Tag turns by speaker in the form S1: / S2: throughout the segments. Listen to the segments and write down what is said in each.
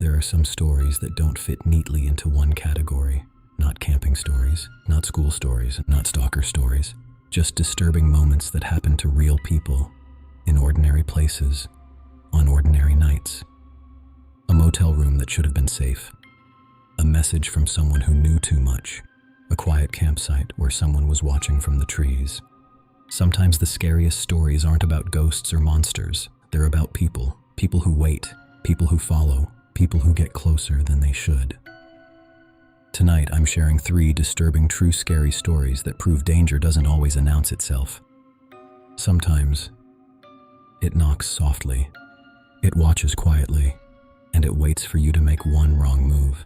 S1: There are some stories that don't fit neatly into one category. Not camping stories, not school stories, not stalker stories. Just disturbing moments that happen to real people, in ordinary places, on ordinary nights. A motel room that should have been safe. A message from someone who knew too much. A quiet campsite where someone was watching from the trees. Sometimes the scariest stories aren't about ghosts or monsters. They're about people. People who wait. People who follow. People who get closer than they should. Tonight, I'm sharing 3 disturbing true scary stories that prove danger doesn't always announce itself. Sometimes, it knocks softly. It watches quietly. And it waits for you to make one wrong move.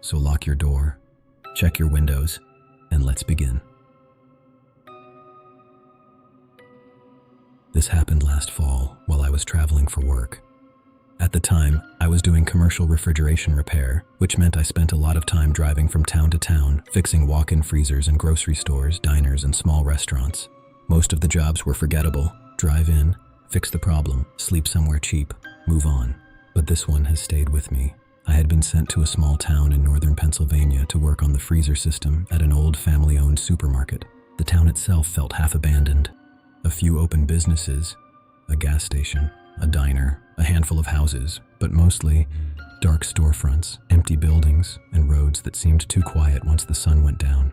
S1: So lock your door, check your windows, and let's begin. This happened last fall while I was traveling for work. At the time, I was doing commercial refrigeration repair, which meant I spent a lot of time driving from town to town, fixing walk-in freezers in grocery stores, diners, and small restaurants. Most of the jobs were forgettable. Drive in, fix the problem, sleep somewhere cheap, move on. But this one has stayed with me. I had been sent to a small town in northern Pennsylvania to work on the freezer system at an old family-owned supermarket. The town itself felt half abandoned. A few open businesses, a gas station, a diner, a handful of houses, but mostly dark storefronts, empty buildings, and roads that seemed too quiet once the sun went down.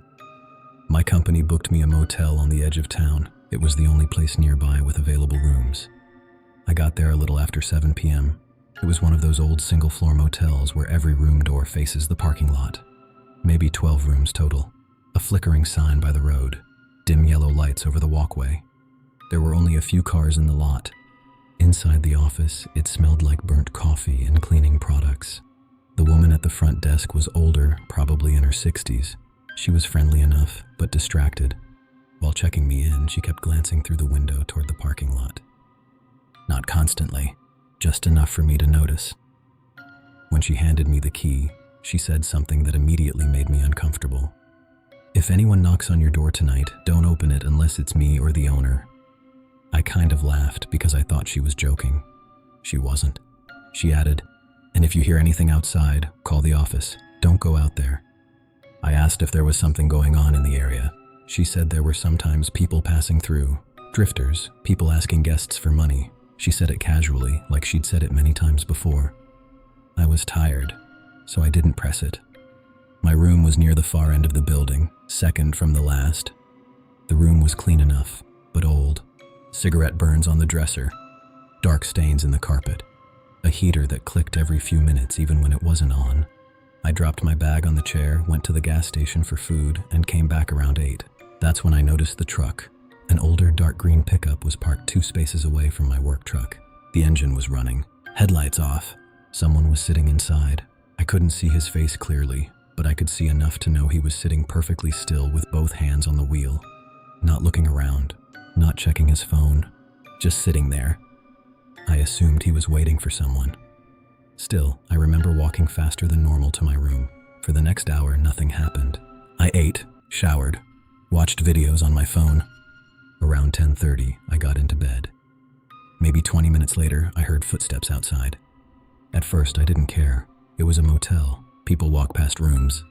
S1: My company booked me a motel on the edge of town. It was the only place nearby with available rooms. I got there a little after 7 p.m. It was one of those old single-floor motels where every room door faces the parking lot. Maybe 12 rooms total. A flickering sign by the road. Dim yellow lights over the walkway. There were only a few cars in the lot. Inside the office, it smelled like burnt coffee and cleaning products. The woman at the front desk was older, probably in her 60s. She was friendly enough, but distracted. While checking me in, she kept glancing through the window toward the parking lot. Not constantly. Just enough for me to notice. When she handed me the key, she said something that immediately made me uncomfortable. "If anyone knocks on your door tonight, don't open it unless it's me or the owner." I kind of laughed because I thought she was joking. She wasn't. She added, "And if you hear anything outside, call the office. Don't go out there." I asked if there was something going on in the area. She said there were sometimes people passing through, drifters, people asking guests for money. She said it casually, like she'd said it many times before. I was tired, so I didn't press it. My room was near the far end of the building, second from the last. The room was clean enough, but old. Cigarette burns on the dresser, dark stains in the carpet, a heater that clicked every few minutes even when it wasn't on. I dropped my bag on the chair, went to the gas station for food, and came back around 8. That's when I noticed the truck. An older dark green pickup was parked 2 spaces away from my work truck. The engine was running, headlights off. Someone was sitting inside. I couldn't see his face clearly, but I could see enough to know he was sitting perfectly still with both hands on the wheel. Not looking around, not checking his phone, just sitting there. I assumed he was waiting for someone. Still, I remember walking faster than normal to my room. For the next hour, nothing happened. I ate, showered, watched videos on my phone. Around 10:30, I got into bed. Maybe 20 minutes later, I heard footsteps outside. At first, I didn't care. It was a motel. People walk past rooms.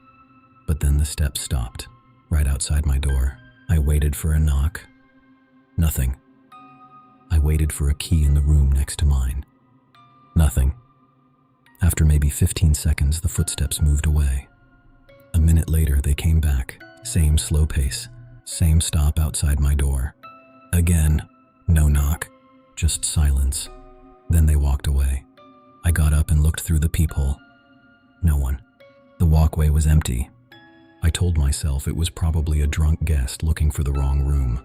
S1: But then the steps stopped, right outside my door. I waited for a knock. Nothing. I waited for a key in the room next to mine. Nothing. After maybe 15 seconds, the footsteps moved away. A minute later, they came back. Same slow pace. Same stop outside my door. Again, no knock, just silence. Then they walked away. I got up and looked through the peephole. No one. The walkway was empty. I told myself it was probably a drunk guest looking for the wrong room.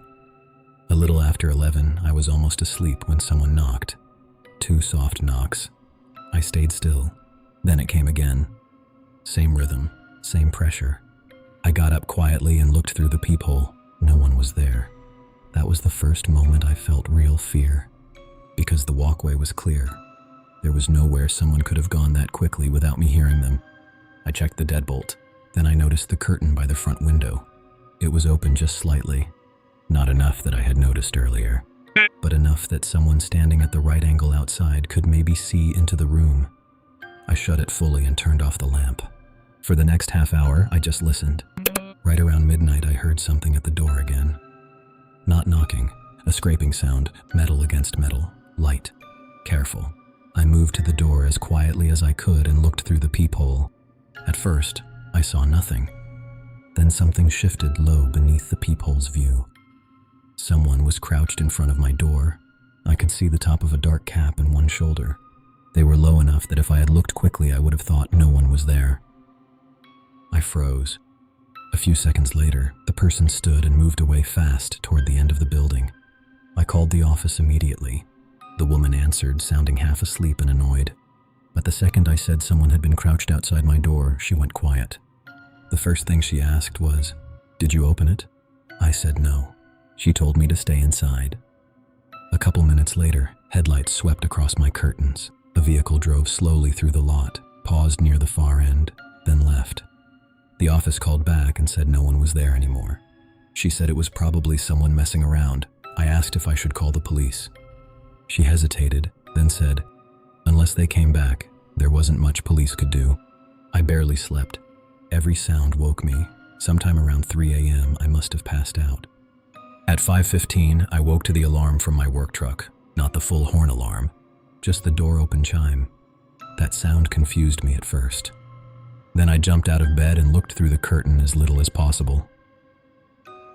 S1: A little after 11, I was almost asleep when someone knocked. 2 soft knocks. I stayed still. Then it came again. Same rhythm, same pressure. I got up quietly and looked through the peephole. No one was there. That was the first moment I felt real fear. Because the walkway was clear. There was nowhere someone could have gone that quickly without me hearing them. I checked the deadbolt. Then I noticed the curtain by the front window. It was open just slightly. Not enough that I had noticed earlier, but enough that someone standing at the right angle outside could maybe see into the room. I shut it fully and turned off the lamp. For the next half hour, I just listened. Right around midnight, I heard something at the door again. Not knocking, a scraping sound, metal against metal, light, careful. I moved to the door as quietly as I could and looked through the peephole. At first, I saw nothing. Then something shifted low beneath the peephole's view. Someone was crouched in front of my door. I could see the top of a dark cap and one shoulder. They were low enough that if I had looked quickly, I would have thought no one was there. I froze. A few seconds later, the person stood and moved away fast toward the end of the building. I called the office immediately. The woman answered, sounding half asleep and annoyed. But the second I said someone had been crouched outside my door, she went quiet. The first thing she asked was, "Did you open it?" I said no. She told me to stay inside. A couple minutes later, headlights swept across my curtains. A vehicle drove slowly through the lot, paused near the far end, then left. The office called back and said no one was there anymore. She said it was probably someone messing around. I asked if I should call the police. She hesitated, then said, "Unless they came back, there wasn't much police could do." I barely slept. Every sound woke me. Sometime around 3 a.m., I must have passed out. At 5:15, I woke to the alarm from my work truck, not the full horn alarm, just the door open chime. That sound confused me at first. Then I jumped out of bed and looked through the curtain as little as possible.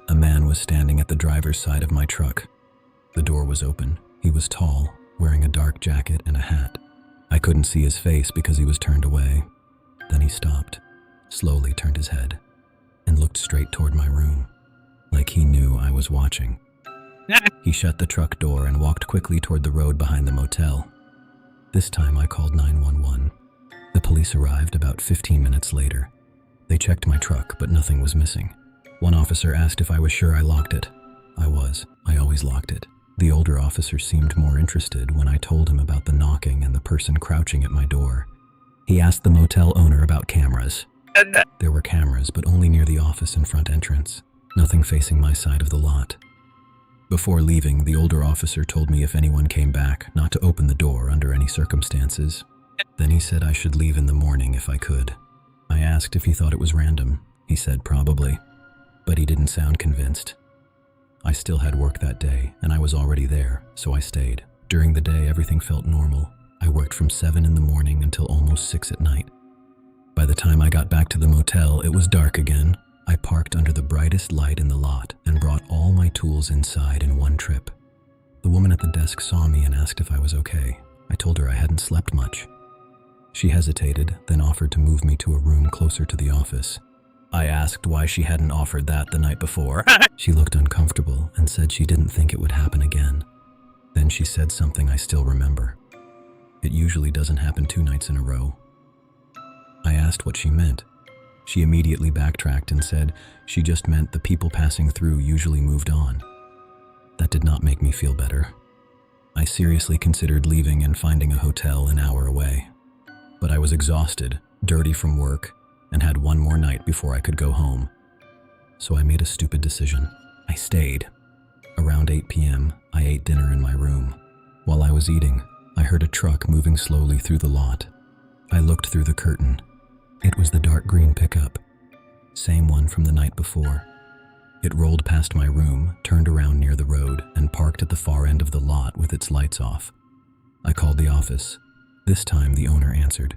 S1: A man was standing at the driver's side of my truck. The door was open. He was tall, wearing a dark jacket and a hat. I couldn't see his face because he was turned away. Then he stopped, slowly turned his head, and looked straight toward my room, like he knew I was watching. He shut the truck door and walked quickly toward the road behind the motel. This time I called 911. The police arrived about 15 minutes later. They checked my truck, but nothing was missing. One officer asked if I was sure I locked it. I was. I always locked it. The older officer seemed more interested when I told him about the knocking and the person crouching at my door. He asked the motel owner about cameras. There were cameras, but only near the office and front entrance. Nothing facing my side of the lot. Before leaving, the older officer told me if anyone came back, not to open the door under any circumstances. Then he said I should leave in the morning if I could. I asked if he thought it was random. He said probably, but he didn't sound convinced. I still had work that day, and I was already there, so I stayed. During the day, everything felt normal. I worked from 7 in the morning until almost 6 at night. By the time I got back to the motel, it was dark again. I parked under the brightest light in the lot and brought all my tools inside in one trip. The woman at the desk saw me and asked if I was okay. I told her I hadn't slept much. She hesitated, then offered to move me to a room closer to the office. I asked why she hadn't offered that the night before. She looked uncomfortable and said she didn't think it would happen again. Then she said something I still remember. It usually doesn't happen 2 nights in a row. I asked what she meant. She immediately backtracked and said she just meant the people passing through usually moved on. That did not make me feel better. I seriously considered leaving and finding a hotel an hour away. But I was exhausted, dirty from work, and had one more night before I could go home. So I made a stupid decision. I stayed. Around 8 p.m., I ate dinner in my room. While I was eating, I heard a truck moving slowly through the lot. I looked through the curtain. It was the dark green pickup, same one from the night before. It rolled past my room, turned around near the road, and parked at the far end of the lot with its lights off. I called the office. This time the owner answered.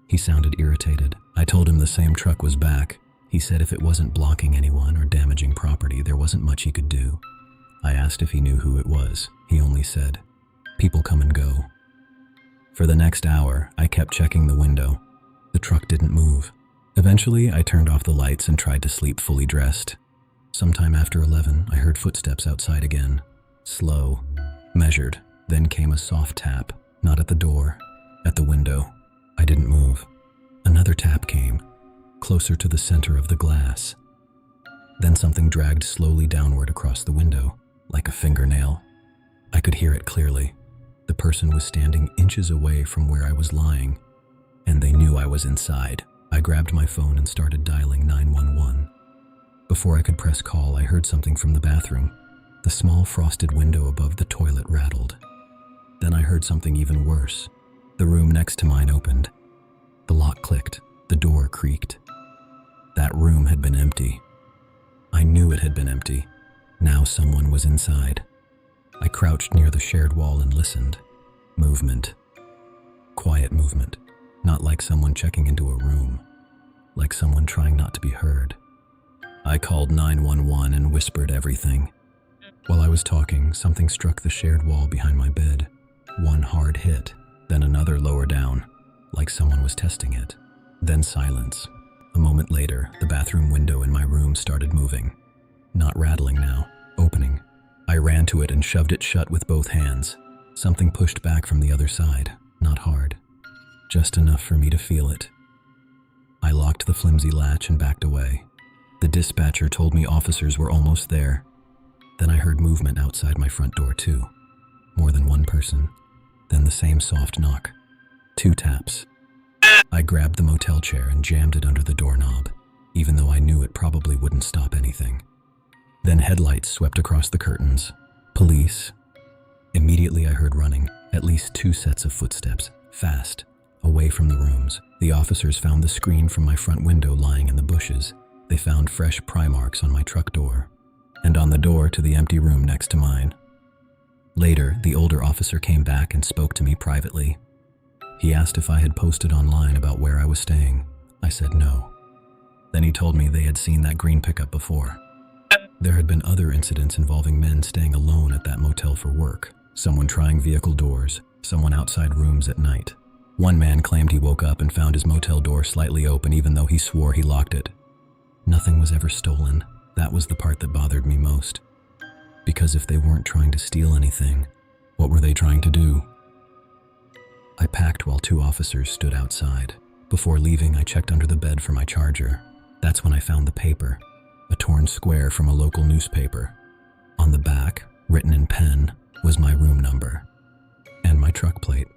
S1: He sounded irritated. I told him the same truck was back. He said if it wasn't blocking anyone or damaging property, there wasn't much he could do. I asked if he knew who it was. He only said, "People come and go." For the next hour, I kept checking the window. The truck didn't move. Eventually, I turned off the lights and tried to sleep fully dressed. Sometime after 11, I heard footsteps outside again. Slow, measured, then came a soft tap, not at the door, at the window. I didn't move. Another tap came, closer to the center of the glass. Then something dragged slowly downward across the window, like a fingernail. I could hear it clearly. The person was standing inches away from where I was lying, and they knew I was inside. I grabbed my phone and started dialing 911. Before I could press call, I heard something from the bathroom. The small frosted window above the toilet rattled. Then I heard something even worse. The room next to mine opened. The door creaked. That room had been empty. I knew it had been empty. Now someone was inside. I crouched near the shared wall and listened. Movement. Quiet movement. Not like someone checking into a room. Like someone trying not to be heard. I called 911 and whispered everything. While I was talking, something struck the shared wall behind my bed. One hard hit, then another lower down, like someone was testing it. Then silence. A moment later, the bathroom window in my room started moving. Not rattling now, opening. I ran to it and shoved it shut with both hands. Something pushed back from the other side, not hard. Just enough for me to feel it. I locked the flimsy latch and backed away. The dispatcher told me officers were almost there. Then I heard movement outside my front door too. More than one person. Then the same soft knock. 2 taps. I grabbed the motel chair and jammed it under the doorknob, even though I knew it probably wouldn't stop anything. Then headlights swept across the curtains. Police. Immediately I heard running, at least 2 sets of footsteps, fast, away from the rooms. The officers found the screen from my front window lying in the bushes. They found fresh pry marks on my truck door, and on the door to the empty room next to mine. Later, the older officer came back and spoke to me privately. He asked if I had posted online about where I was staying. I said no. Then he told me they had seen that green pickup before. There had been other incidents involving men staying alone at that motel for work. Someone trying vehicle doors, someone outside rooms at night. One man claimed he woke up and found his motel door slightly open even though he swore he locked it. Nothing was ever stolen. That was the part that bothered me most. Because if they weren't trying to steal anything, what were they trying to do? I packed while 2 officers stood outside. Before leaving, I checked under the bed for my charger. That's when I found the paper, a torn square from a local newspaper. On the back, written in pen, was my room number and my truck plate.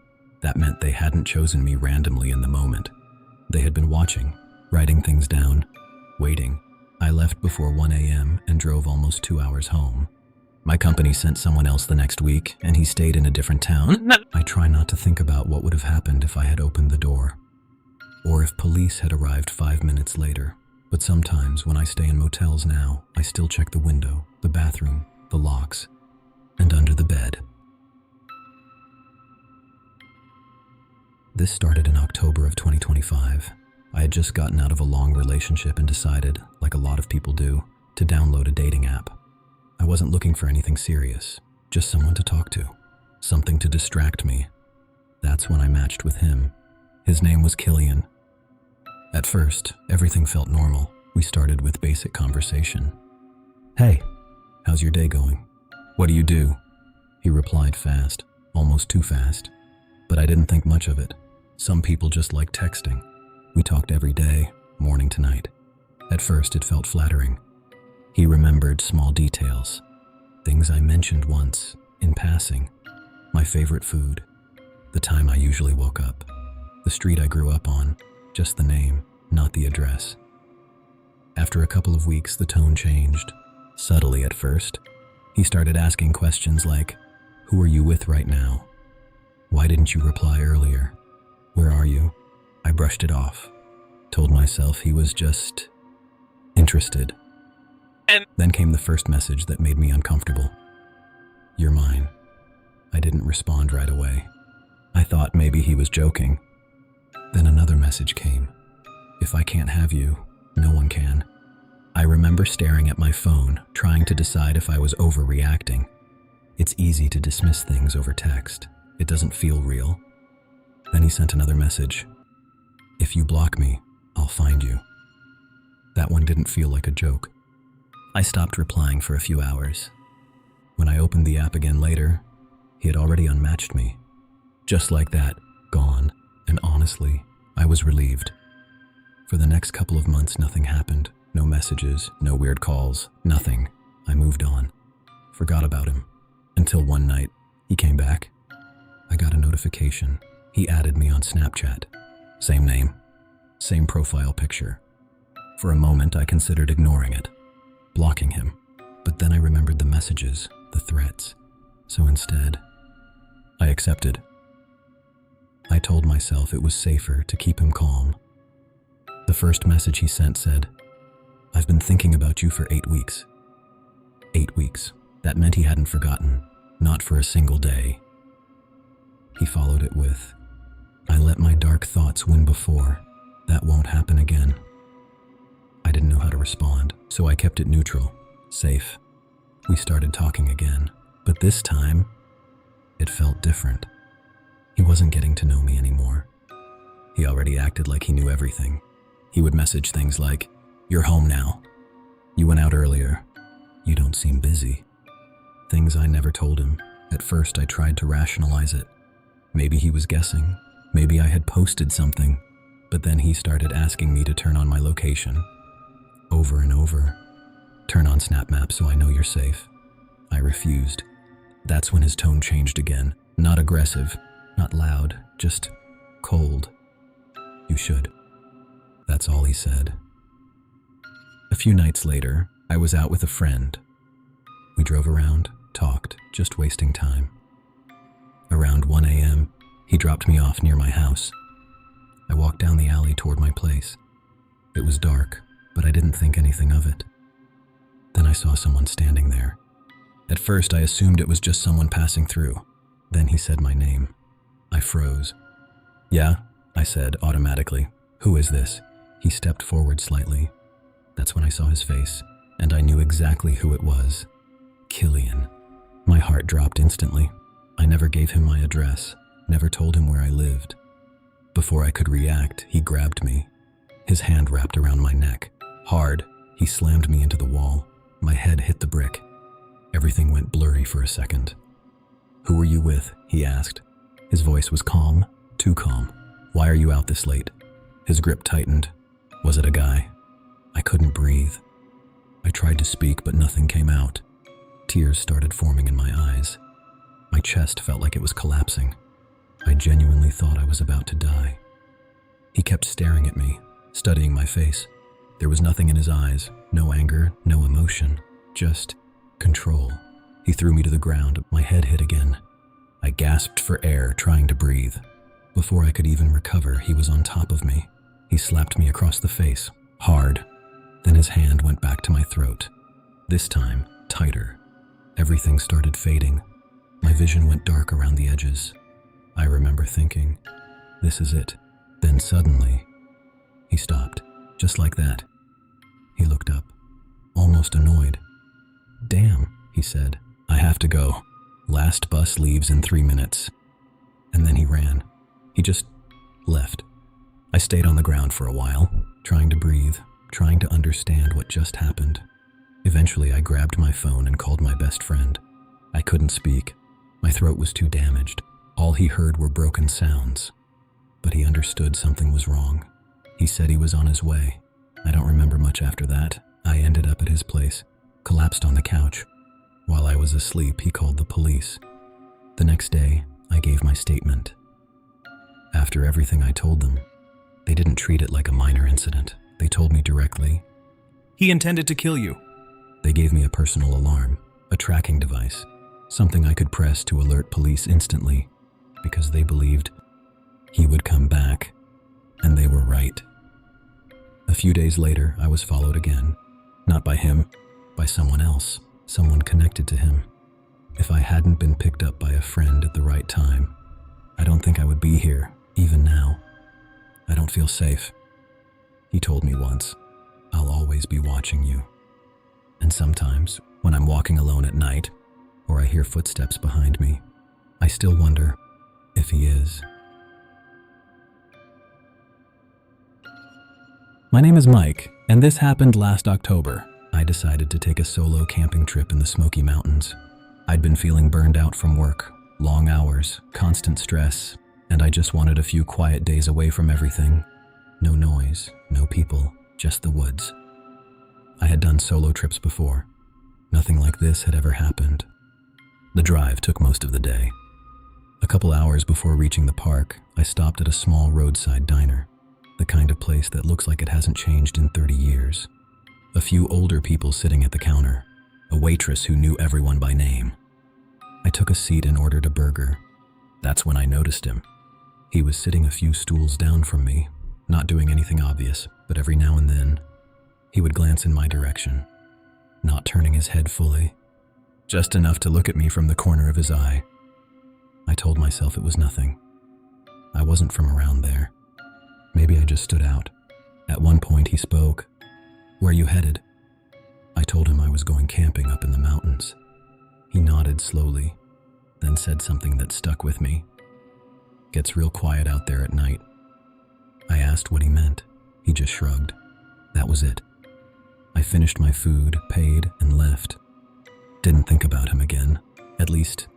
S1: That meant they hadn't chosen me randomly in the moment. They had been watching, writing things down, waiting. I left before 1 a.m. and drove almost 2 hours home. My company sent someone else the next week, and he stayed in a different town. I try not to think about what would have happened if I had opened the door, or if police had arrived 5 minutes later. But sometimes when I stay in motels now, I still check the window, the bathroom, the locks, and under the bed. This started in October of 2025. I had just gotten out of a long relationship and decided, like a lot of people do, to download a dating app. I wasn't looking for anything serious, just someone to talk to, something to distract me. That's when I matched with him. His name was Killian. At first, everything felt normal. We started with basic conversation. "Hey, how's your day going? What do you do?" He replied fast, almost too fast. But I didn't think much of it. Some people just like texting. We talked every day, morning to night. At first, it felt flattering. He remembered small details, things I mentioned once, in passing. My favorite food, the time I usually woke up, the street I grew up on, just the name, not the address. After a couple of weeks, the tone changed, subtly at first. He started asking questions like, "Who are you with right now? Why didn't you reply earlier? Where are you?" I brushed it off, told myself he was just interested. Then came the first message that made me uncomfortable. "You're mine." I didn't respond right away. I thought maybe he was joking. Then another message came. "If I can't have you, no one can." I remember staring at my phone, trying to decide if I was overreacting. It's easy to dismiss things over text. It doesn't feel real. Then he sent another message. "If you block me, I'll find you." That one didn't feel like a joke. I stopped replying for a few hours. When I opened the app again later, he had already unmatched me. Just like that, gone, and honestly, I was relieved. For the next couple of months, nothing happened. No messages, no weird calls, nothing. I moved on. Forgot about him. Until one night, he came back. I got a notification. He added me on Snapchat. Same name, same profile picture. For a moment, I considered ignoring it, blocking him. But then I remembered the messages, the threats. So instead, I accepted. I told myself it was safer to keep him calm. The first message he sent said, "I've been thinking about you for 8 weeks." 8 weeks. That meant he hadn't forgotten, not for a single day. He followed it with, "I let my dark thoughts win before. That won't happen again." I didn't know how to respond, so I kept it neutral, safe. We started talking again, but this time, it felt different. He wasn't getting to know me anymore. He already acted like he knew everything. He would message things like, "You're home now. You went out earlier. You don't seem busy." Things I never told him. At first, I tried to rationalize it. Maybe he was guessing. Maybe I had posted something. But then he started asking me to turn on my location. Over and over. "Turn on Snap Maps so I know you're safe." I refused. That's when his tone changed again. Not aggressive, not loud, just cold. "You should." That's all he said. A few nights later, I was out with a friend. We drove around, talked, just wasting time. Around 1 a.m., he dropped me off near my house. I walked down the alley toward my place. It was dark, but I didn't think anything of it. Then I saw someone standing there. At first, I assumed it was just someone passing through. Then he said my name. I froze. "Yeah," I said automatically. "Who is this?" He stepped forward slightly. That's when I saw his face, and I knew exactly who it was. Killian. My heart dropped instantly. I never gave him my address, never told him where I lived. Before I could react, he grabbed me. His hand wrapped around my neck. Hard, he slammed me into the wall. My head hit the brick. Everything went blurry for a second. "Who were you with?" he asked. His voice was calm, too calm. "Why are you out this late?" His grip tightened. Was it a guy? I couldn't breathe. I tried to speak, but nothing came out. Tears started forming in my eyes. My chest felt like it was collapsing. I genuinely thought I was about to die. He kept staring at me, studying my face. There was nothing in his eyes, no anger, no emotion, just control. He threw me to the ground, my head hit again. I gasped for air, trying to breathe. Before I could even recover, he was on top of me. He slapped me across the face, hard. Then his hand went back to my throat. This time, tighter. Everything started fading. My vision went dark around the edges. I remember thinking, this is it. Then suddenly, he stopped, just like that. He looked up, almost annoyed. "Damn," he said, "I have to go. Last bus leaves in 3 minutes." And then he ran. He just left. I stayed on the ground for a while, trying to breathe, trying to understand what just happened. Eventually, I grabbed my phone and called my best friend. I couldn't speak. My throat was too damaged. All he heard were broken sounds. But he understood something was wrong. He said he was on his way. I don't remember much after that. I ended up at his place, collapsed on the couch. While I was asleep, he called the police. The next day, I gave my statement. After everything I told them, they didn't treat it like a minor incident. They told me directly, "He intended to kill you." They gave me a personal alarm, a tracking device, something I could press to alert police instantly, because they believed he would come back, and they were right. A few days later, I was followed again. Not by him, by someone else, someone connected to him. If I hadn't been picked up by a friend at the right time, I don't think I would be here, even now. I don't feel safe. He told me once, "I'll always be watching you." And sometimes, when I'm walking alone at night, or I hear footsteps behind me, I still wonder if he is. My name is Mike, and this happened last October. I decided to take a solo camping trip in the Smoky Mountains. I'd been feeling burned out from work, long hours, constant stress, and I just wanted a few quiet days away from everything. No noise, no people, just the woods. I had done solo trips before. Nothing like this had ever happened. The drive took most of the day. A couple hours before reaching the park, I stopped at a small roadside diner, the kind of place that looks like it hasn't changed in 30 years. A few older people sitting at the counter, a waitress who knew everyone by name. I took a seat and ordered a burger. That's when I noticed him. He was sitting a few stools down from me, not doing anything obvious, but every now and then, he would glance in my direction, not turning his head fully, just enough to look at me from the corner of his eye. I told myself it was nothing. I wasn't from around there. Maybe I just stood out. At one point he spoke. "Where you headed?" I told him I was going camping up in the mountains. He nodded slowly, then said something that stuck with me. "Gets real quiet out there at night." I asked what he meant. He just shrugged. That was it. I finished my food, paid, and left. Didn't think about him again, at least,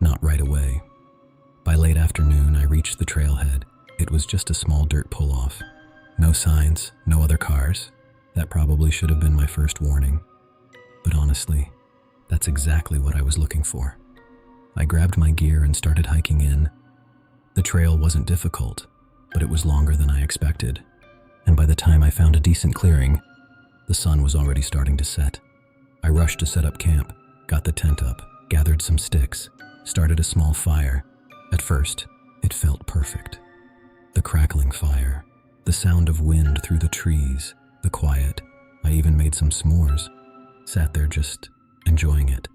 S1: not right away. By late afternoon, I reached the trailhead. It was just a small dirt pull-off. No signs, no other cars. That probably should have been my first warning. But honestly, that's exactly what I was looking for. I grabbed my gear and started hiking in. The trail wasn't difficult, but it was longer than I expected. And by the time I found a decent clearing, the sun was already starting to set. I rushed to set up camp, got the tent up, gathered some sticks, started a small fire. At first, it felt perfect. The crackling fire, the sound of wind through the trees, the quiet. I even made some s'mores. Sat there just enjoying it.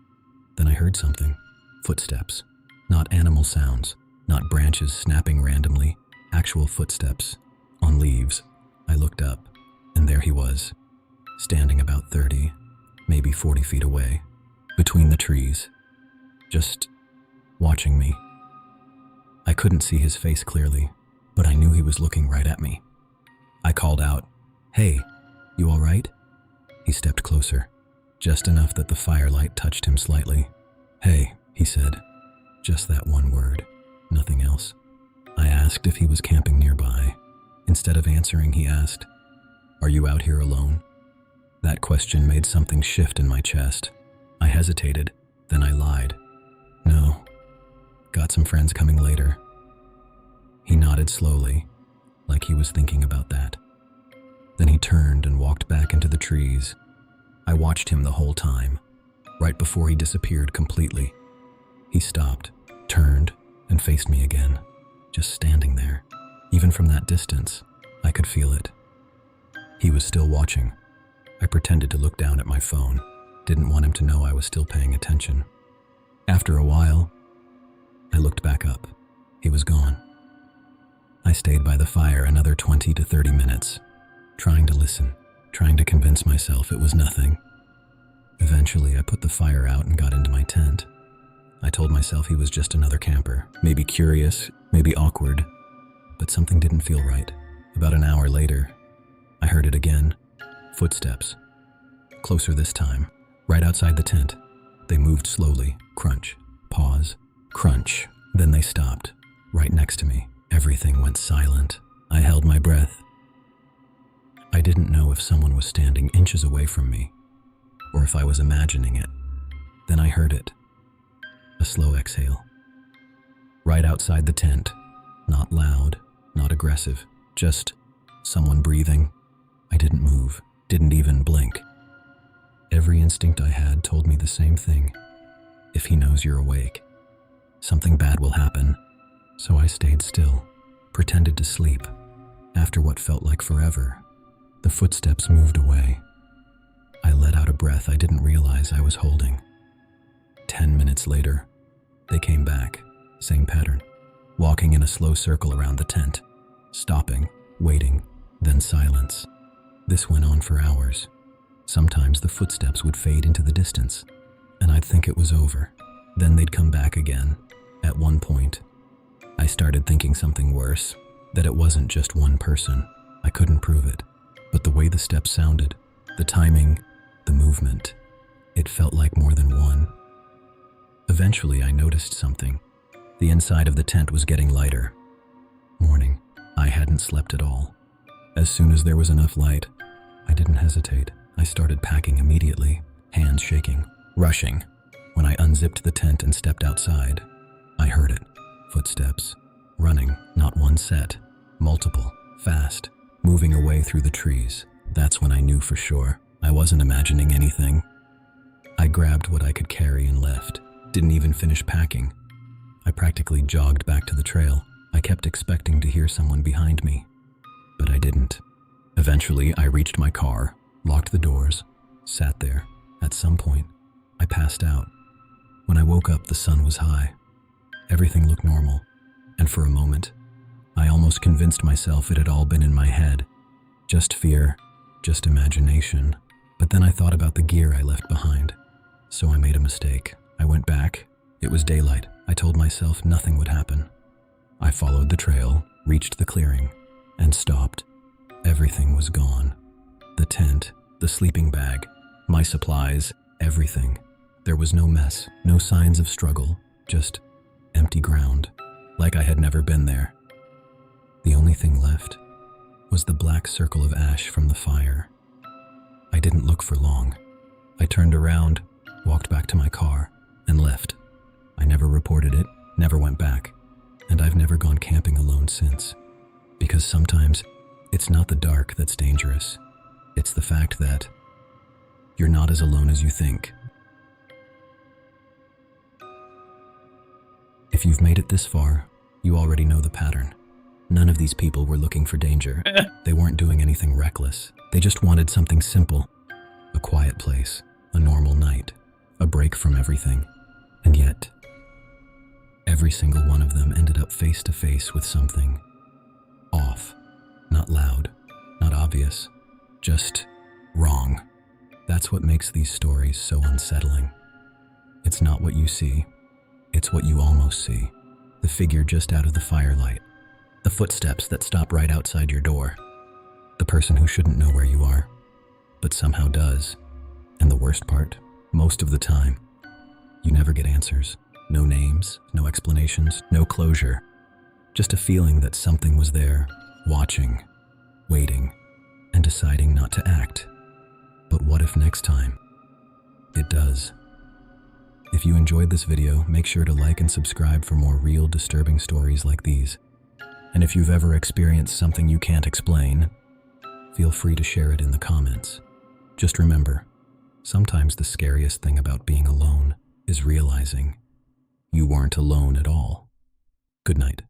S1: Then I heard something. Footsteps. Not animal sounds, not branches snapping randomly. Actual footsteps. On leaves. I looked up, and there he was, standing about 30, maybe 40 feet away, between the trees, just watching me. I couldn't see his face clearly, but I knew he was looking right at me. I called out, "Hey, you all right?" He stepped closer, just enough that the firelight touched him slightly. "Hey," he said, just that one word, nothing else. I asked if he was camping nearby. Instead of answering, he asked, "Are you out here alone?" That question made something shift in my chest. I hesitated, then I lied. "No, got some friends coming later." He nodded slowly, like he was thinking about that. Then he turned and walked back into the trees. I watched him the whole time, right before he disappeared completely. He stopped, turned, and faced me again, just standing there. Even from that distance, I could feel it. He was still watching. I pretended to look down at my phone, didn't want him to know I was still paying attention. After a while, I looked back up. He was gone. I stayed by the fire another 20 to 30 minutes, trying to listen, trying to convince myself it was nothing. Eventually, I put the fire out and got into my tent. I told myself he was just another camper, maybe curious, maybe awkward, but something didn't feel right. About an hour later, I heard it again. Footsteps. Closer this time, right outside the tent. They moved slowly. Crunch. Pause. Crunch. Then they stopped. Right next to me. Everything went silent. I held my breath. I didn't know if someone was standing inches away from me, or if I was imagining it. Then I heard it. A slow exhale. Right outside the tent. Not loud, not aggressive, just someone breathing. I didn't move, didn't even blink. Every instinct I had told me the same thing. If he knows you're awake, something bad will happen. So I stayed still, pretended to sleep. After what felt like forever, the footsteps moved away. I let out a breath I didn't realize I was holding. 10 minutes later, they came back, same pattern, walking in a slow circle around the tent, stopping, waiting, then silence. This went on for hours. Sometimes the footsteps would fade into the distance, and I'd think it was over. Then they'd come back again. At one point, I started thinking something worse, that it wasn't just one person. I couldn't prove it, but the way the steps sounded, the timing, the movement, it felt like more than one. Eventually, I noticed something. The inside of the tent was getting lighter. Morning. I hadn't slept at all. As soon as there was enough light, I didn't hesitate. I started packing immediately, hands shaking, rushing. When I unzipped the tent and stepped outside, I heard it. Footsteps. Running, not one set. Multiple. Fast. Moving away through the trees. That's when I knew for sure. I wasn't imagining anything. I grabbed what I could carry and left. Didn't even finish packing. I practically jogged back to the trail. I kept expecting to hear someone behind me. but I didn't. Eventually, I reached my car, locked the doors, sat there. At some point, I passed out. When I woke up, the sun was high. Everything looked normal, and for a moment, I almost convinced myself it had all been in my head. Just fear, just imagination. But then I thought about the gear I left behind. So I made a mistake. I went back. It was daylight. I told myself nothing would happen. I followed the trail, reached the clearing, and stopped. Everything was gone. The tent, the sleeping bag, my supplies, everything. There was no mess, no signs of struggle, just empty ground, like I had never been there. The only thing left was the black circle of ash from the fire. I didn't look for long. I turned around, walked back to my car, and left. I never reported it, never went back, and I've never gone camping alone since. Because sometimes it's not the dark that's dangerous. It's the fact that you're not as alone as you think. If you've made it this far, you already know the pattern. None of these people were looking for danger. They weren't doing anything reckless. They just wanted something simple. A quiet place, a normal night, a break from everything. And yet, every single one of them ended up face to face with something off. Not loud, not obvious, just wrong. That's what makes these stories so unsettling. It's not what you see, it's what you almost see. The figure just out of the firelight. The footsteps that stop right outside your door. The person who shouldn't know where you are, but somehow does. And the worst part, most of the time, you never get answers. No names, no explanations, no closure. Just a feeling that something was there, watching, waiting, and deciding not to act. But what if next time it does? If you enjoyed this video, make sure to like and subscribe for more real, disturbing stories like these. And if you've ever experienced something you can't explain, feel free to share it in the comments. Just remember, sometimes the scariest thing about being alone is realizing you weren't alone at all. Good night.